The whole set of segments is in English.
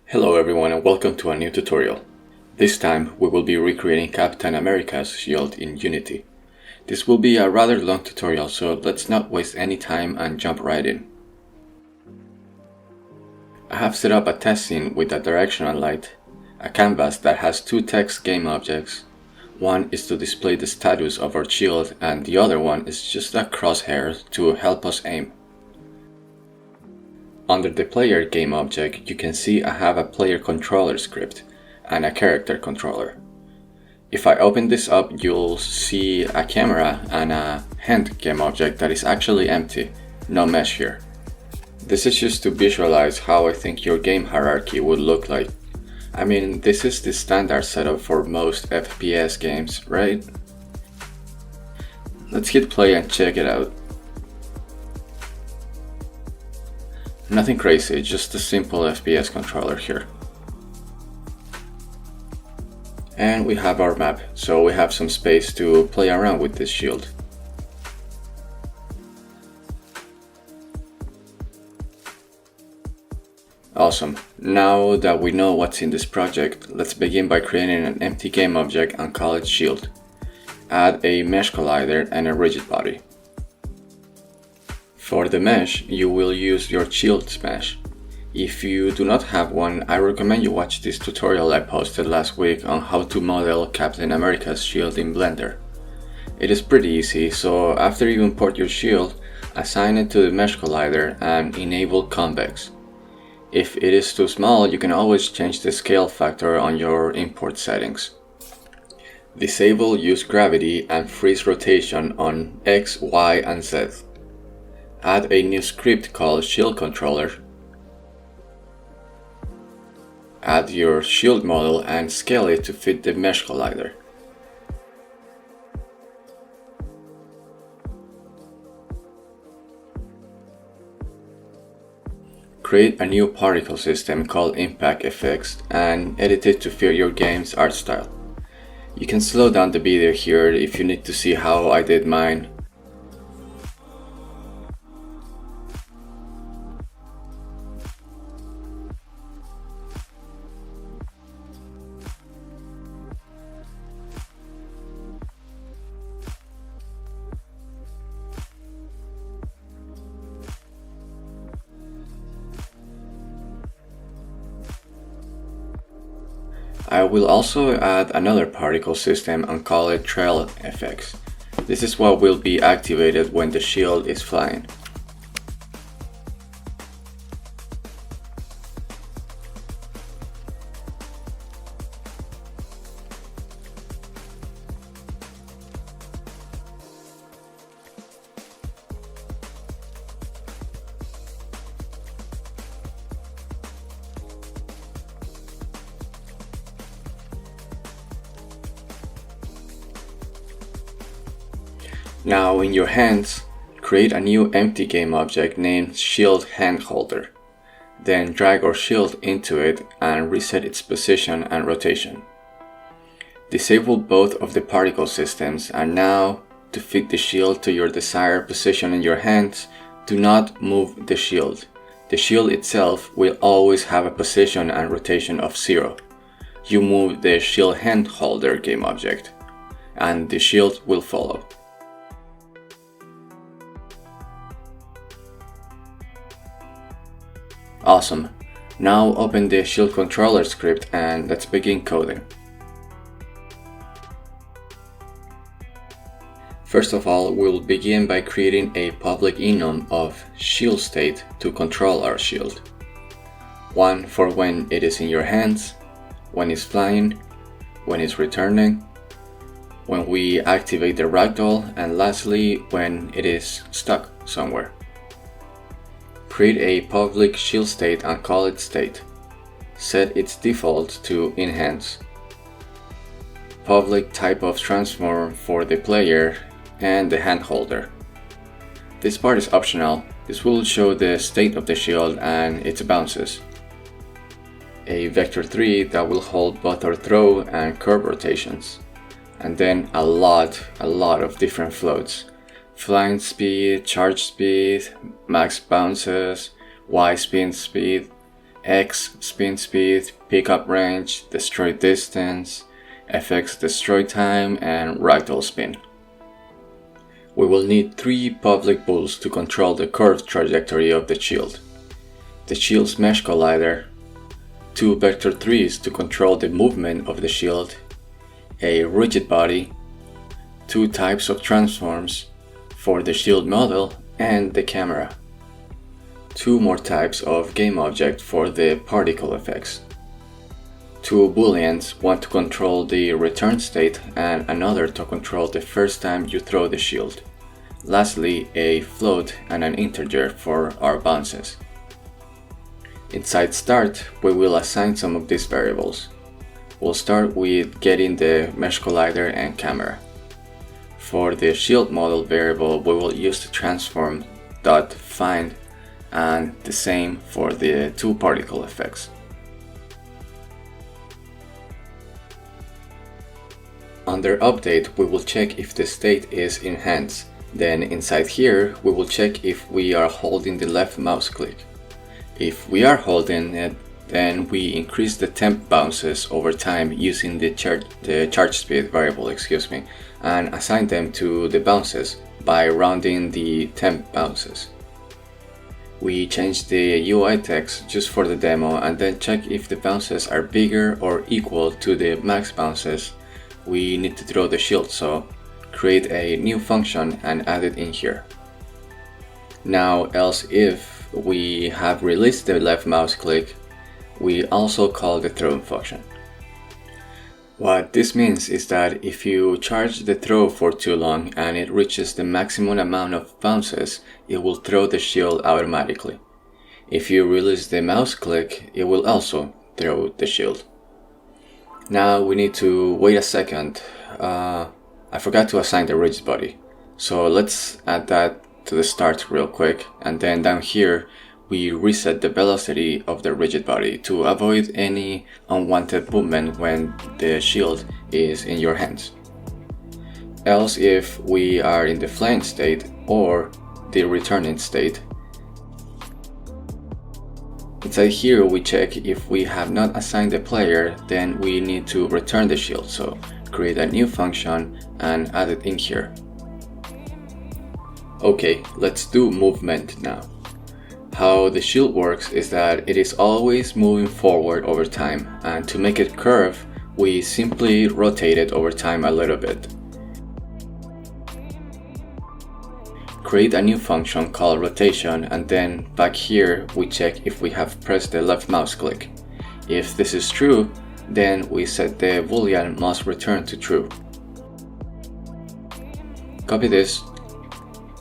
Hello everyone and welcome to a new tutorial. This time we will be recreating Captain America's shield in Unity. This will be a rather long tutorial, so let's not waste any time and jump right in. I have set up a test scene with a directional light, a canvas that has two text game objects. One is to display the status of our shield and the other one is just a crosshair to help us aim. Under the player game object, you can see I have a player controller script and a character controller. If I open this up, you'll see a camera and a hand game object that is actually empty, no mesh here. This is just to visualize how I think your game hierarchy would look like. I mean, this is the standard setup for most FPS games, right? Let's hit play and check it out. Nothing crazy, just a simple FPS controller here. And we have our map, so we have some space to play around with this shield. Awesome. Now that we know what's in this project, let's begin by creating an empty game object and call it shield. Add a mesh collider and a rigid body. For the mesh, you will use your shield's mesh. If you do not have one, I recommend you watch this tutorial I posted last week on how to model Captain America's shield in Blender. It is pretty easy, so after you import your shield, assign it to the mesh collider and enable convex. If it is too small, you can always change the scale factor on your import settings. Disable use gravity and freeze rotation on X, Y, and Z. Add a new script called shield controller. Add your shield model and scale it to fit the mesh collider. Create a new particle system called Impact Effects and edit it to fit your game's art style. You can slow down the video here if you need to see how I did mine. I will also add another particle system and call it Trail Effects. This is what will be activated when the shield is flying. Now in your hands, create a new empty game object named Shield Handholder. Then drag our shield into it and reset its position and rotation. Disable both of the particle systems, and now to fit the shield to your desired position in your hands, do not move the shield. The shield itself will always have a position and rotation of 0. You move the Shield Handholder game object, and the shield will follow. Awesome. Now open the shield controller script and let's begin coding. First of all, we'll begin by creating a public enum of shield state to control our shield. One for when it is in your hands, when it's flying, when it's returning, when we activate the ragdoll, and lastly when it is stuck somewhere. Create a public shield state and call it state. Set its default to enhance. Public type of transform for the player and the handholder. This part is optional. This will show the state of the shield and its bounces. A vector 3 that will hold both our throw and curve rotations. And then a lot of different floats. Flying speed, charge speed, max bounces, Y spin speed, X spin speed, pickup range, destroy distance, FX destroy time, and ragdoll spin. We will need 3 public bools to control the curved trajectory of the shield. The shield's mesh collider, 2 vector 3s to control the movement of the shield, a rigid body, 2 types of transforms for the shield model and the camera, 2 more types of game object for the particle effects, 2 booleans, one to control the return state and another to control the first time you throw the shield. Lastly, a float and an integer for our bounces. Inside start, we will assign some of these variables. We'll start with getting the mesh collider and camera. For the shield model variable, we will use the transform .find and the same for the 2 particle effects. Under update, we will check if the state is enhanced. Then inside here, we will check if we are holding the left mouse click. If we are holding it, then we increase the temp bounces over time using the charge speed variable, and assign them to the bounces by rounding the temp bounces. We change the UI text just for the demo and then check if the bounces are bigger or equal to the max bounces we need to throw the shield, so create a new function and add it in here. Now, else if we have released the left mouse click, we also call the throw function. What this means is that if you charge the throw for too long and it reaches the maximum amount of bounces, it will throw the shield automatically. If you release the mouse click, it will also throw the shield. Now we need to wait a second. I forgot to assign the rigid body, so let's add that to the start real quick, and then down here we reset the velocity of the rigid body to avoid any unwanted movement when the shield is in your hands. Else if we are in the flying state or the returning state. Inside here we check if we have not assigned the player, then we need to return the shield, so create a new function and add it in here. Okay, let's do movement now. How the shield works is that it is always moving forward over time, and to make it curve, we simply rotate it over time a little bit. Create a new function called rotation, and then back here we check if we have pressed the left mouse click. If this is true, then we set the boolean must return to true. Copy this,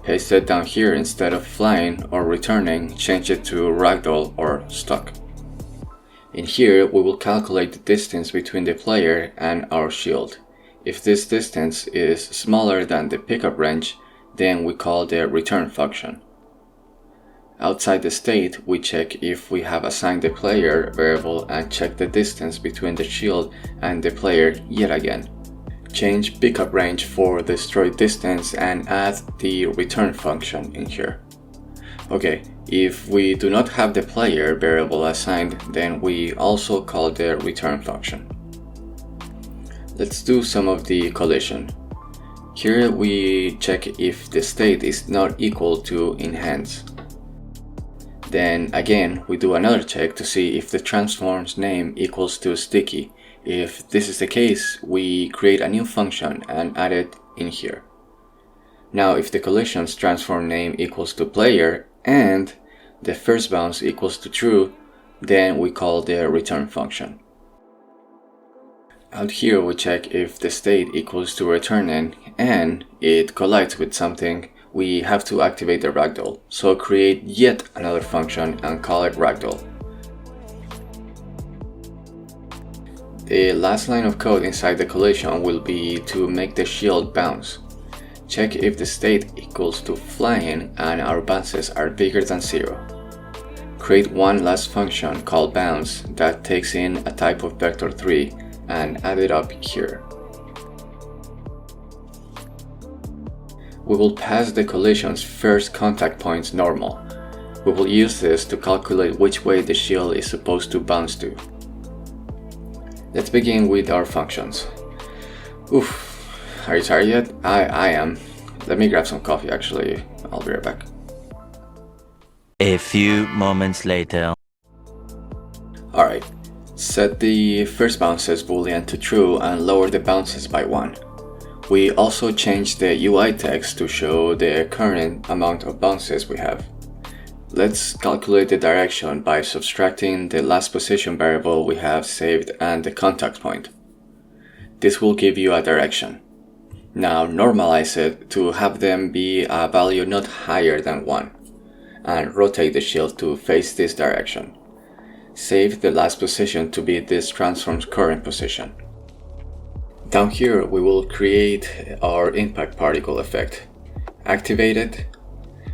paste it down here. Instead of flying or returning, change it to ragdoll or stuck. In here we will calculate the distance between the player and our shield. If this distance is smaller than the pickup range, then we call the return function. Outside the state, we check if we have assigned the player variable and check the distance between the shield and the player yet again. Change pickup range for destroy distance and add the return function in here. Okay, if we do not have the player variable assigned, then we also call the return function. Let's do some of the collision. Here we check if the state is not equal to enhance. Then again we do another check to see if the transform's name equals to sticky. If this is the case, we create a new function and add it in here. Now if the collision's transform name equals to player and the first bounce equals to true, then we call the return function. Out here we check if the state equals to returning and it collides with something, we have to activate the ragdoll. So create yet another function and call it ragdoll. The last line of code inside the collision will be to make the shield bounce. Check if the state equals to flying and our bounces are bigger than 0. Create one last function called bounce that takes in a type of vector 3 and add it up here. We will pass the collision's first contact points normal. We will use this to calculate which way the shield is supposed to bounce to. Let's begin with our functions. Oof, are you tired yet? I am. Let me grab some coffee actually, I'll be right back. A few moments later. Alright, set the first bounces boolean to true and lower the bounces by 1. We also changed the UI text to show the current amount of bounces we have. Let's calculate the direction by subtracting the last position variable we have saved and the contact point. This will give you a direction. Now normalize it to have them be a value not higher than 1, and rotate the shield to face this direction. Save the last position to be this transform's current position. Down here we will create our impact particle effect. Activate it,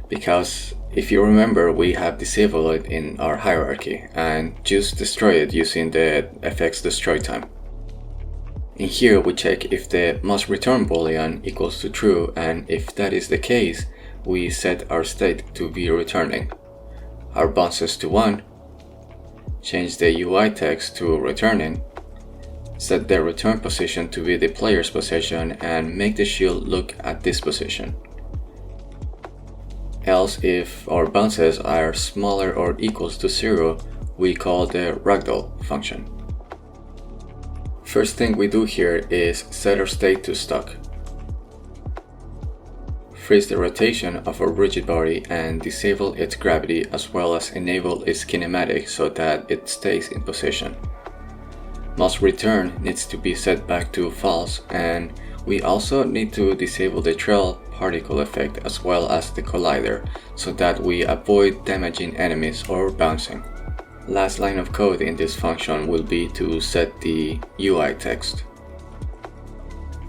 because if you remember we have disabled it in our hierarchy, and just destroy it using the effects destroy time. In here we check if the must return boolean equals to true, and if that is the case, we set our state to be returning. Our bounces to 1, change the UI text to returning, set the return position to be the player's position, and make the shield look at this position. Else, if our bounces are smaller or equals to 0, we call the ragdoll function. First thing we do here is set our state to stuck. Freeze the rotation of our rigid body and disable its gravity, as well as enable its kinematic so that it stays in position. Must return needs to be set back to false, and we also need to disable the trail particle effect as well as the collider so that we avoid damaging enemies or bouncing. Last line of code in this function will be to set the UI text.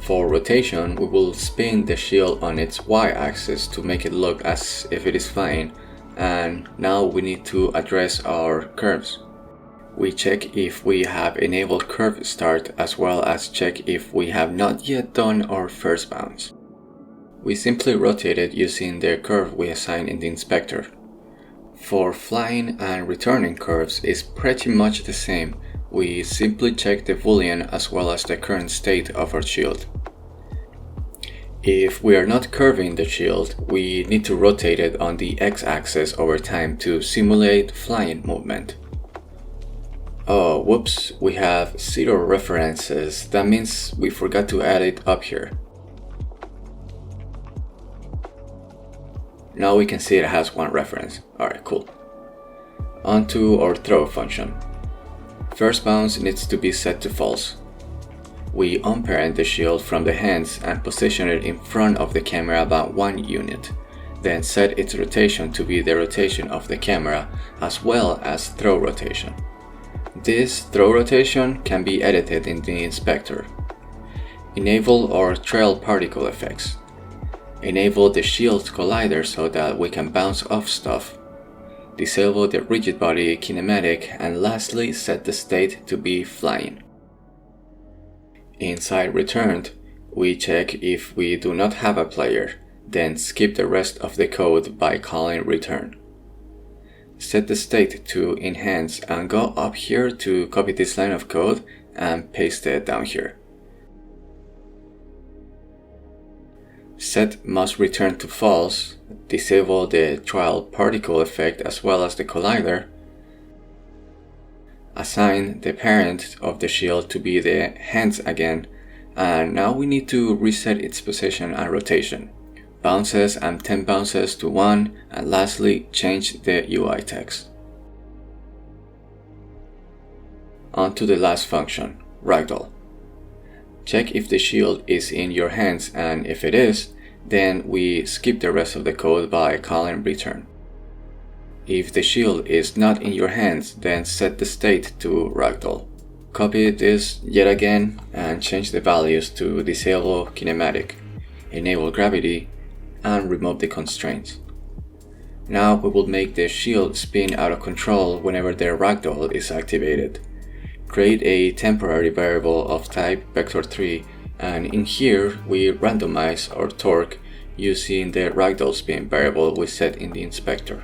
For rotation, we will spin the shield on its y-axis to make it look as if it is flying, and now we need to address our curves. We check if we have enabled curve start, as well as check if we have not yet done our first bounce. We simply rotate it using the curve we assign in the inspector. For flying and returning curves is pretty much the same. We simply check the boolean as well as the current state of our shield. If we are not curving the shield, we need to rotate it on the x-axis over time to simulate flying movement. Oh, whoops, we have 0 references. That means we forgot to add it up here. Now we can see it has 1 reference. Alright, cool. On to our throw function. First bounce needs to be set to false. We unparent the shield from the hands and position it in front of the camera about 1 unit. Then set its rotation to be the rotation of the camera as well as throw rotation. This throw rotation can be edited in the inspector. Enable our trail particle effects. Enable the shield collider so that we can bounce off stuff. Disable the rigid body kinematic, and lastly set the state to be flying. Inside returned, we check if we do not have a player, then skip the rest of the code by calling return. Set the state to enhance and go up here to copy this line of code and paste it down here. Set must return to false, disable the trail particle effect as well as the collider. Assign the parent of the shield to be the hands again, and now we need to reset its position and rotation. Bounces and 10 bounces to 1, and lastly change the UI text. On to the last function, ragdoll. Check if the shield is in your hands, and if it is, then we skip the rest of the code by calling return. If the shield is not in your hands, then set the state to ragdoll. Copy this yet again and change the values to disable kinematic, enable gravity, and remove the constraints. Now we will make the shield spin out of control whenever the ragdoll is activated. Create a temporary variable of type vector3, and in here we randomize our torque using the ragdoll spin variable we set in the inspector.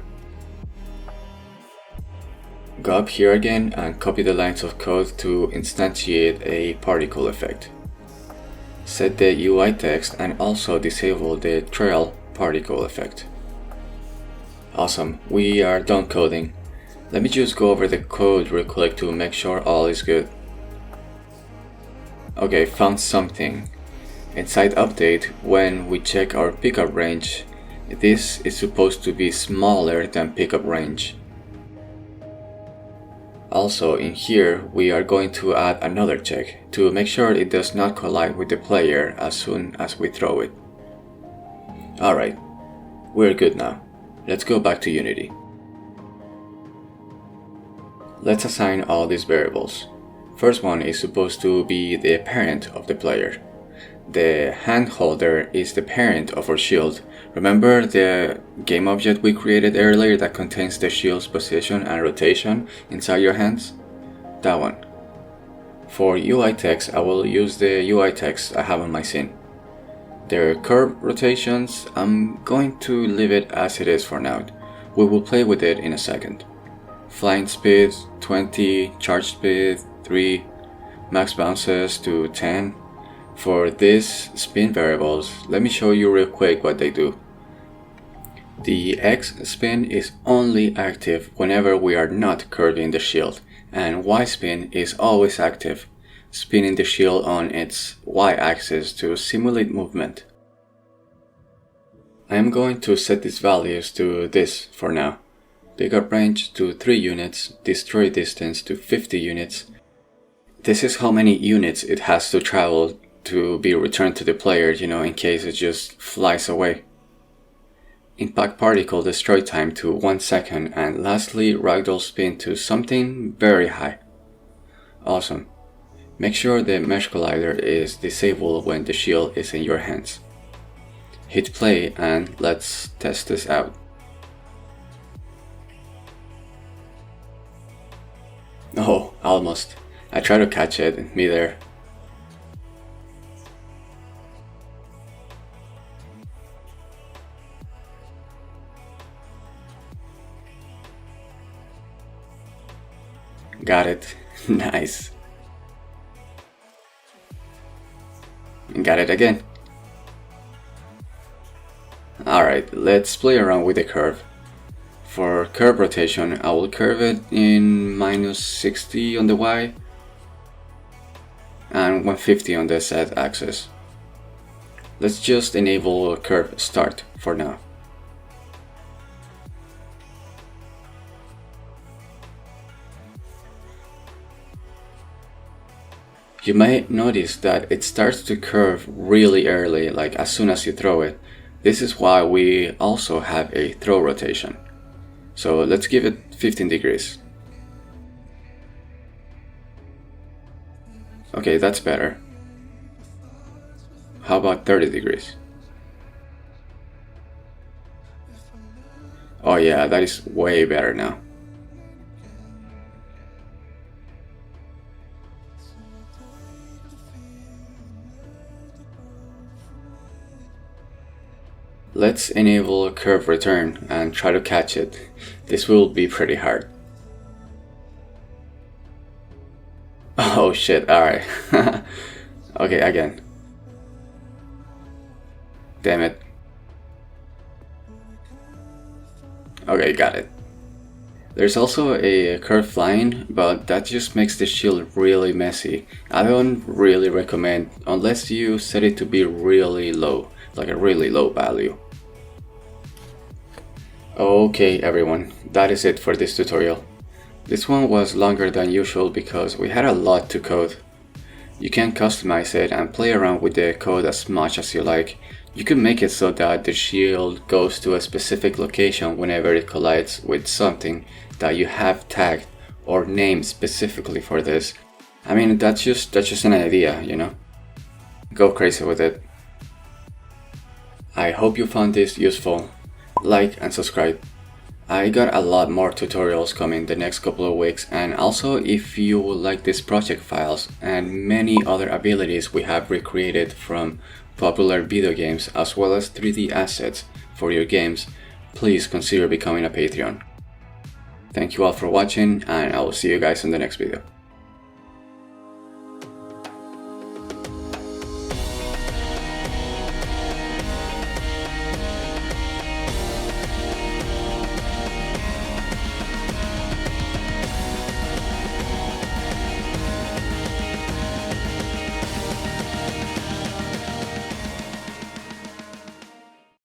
Go up here again and copy the lines of code to instantiate a particle effect. Set the UI text and also disable the trail particle effect. Awesome, we are done coding. Let me just go over the code real quick to make sure all is good. Okay, found something. Inside update, when we check our pickup range, this is supposed to be smaller than pickup range. Also in here, we are going to add another check to make sure it does not collide with the player as soon as we throw it. Alright, we're good now. Let's go back to Unity. Let's assign all these variables. First one is supposed to be the parent of the player. The hand holder is the parent of our shield. Remember the game object we created earlier that contains the shield's position and rotation inside your hands? That one. For UI text, I will use the UI text I have on my scene. The curve rotations, I'm going to leave it as it is for now. We will play with it in a second. Flying speed 20, charge speed 3, max bounces to 10. For these spin variables, let me show you real quick what they do. The X spin is only active whenever we are not curving the shield, and Y spin is always active, spinning the shield on its Y axis to simulate movement. I am going to set these values to this for now. Pickup range to 3 units, destroy distance to 50 units. This is how many units it has to travel to be returned to the player, in case it just flies away. Impact particle destroy time to 1 second, and lastly ragdoll spin to something very high. Awesome. Make sure the mesh collider is disabled when the shield is in your hands. Hit play and let's test this out. Oh, almost. I tried to catch it midair. Got it. Nice. Got it again. Alright, let's play around with the curve. For curve rotation, I will curve it in -60 on the Y and 150 on the Z axis. Let's just enable curve start for now. You may notice that it starts to curve really early, like as soon as you throw it. This is why we also have a throw rotation. So let's give it 15 degrees. Okay, that's better. How about 30 degrees? Oh yeah, that is way better now. Let's enable curve return and try to catch it. This will be pretty hard. Oh shit, alright. Okay, again. Damn it. Okay, got it. There's also a curve flying, but that just makes the shield really messy. I don't really recommend unless you set it to be really low, like a really low value. Okay everyone, that is it for this tutorial. This one was longer than usual because we had a lot to code. You can customize it and play around with the code as much as you like. You can make it so that the shield goes to a specific location whenever it collides with something that you have tagged or named specifically for this. I mean, that's just an idea, Go crazy with it. I hope you found this useful. Like and subscribe. I got a lot more tutorials coming the next couple of weeks, and also if you would like these project files and many other abilities we have recreated from popular video games as well as 3D assets for your games, please consider becoming a Patreon. Thank you all for watching, and I will see you guys in the next video.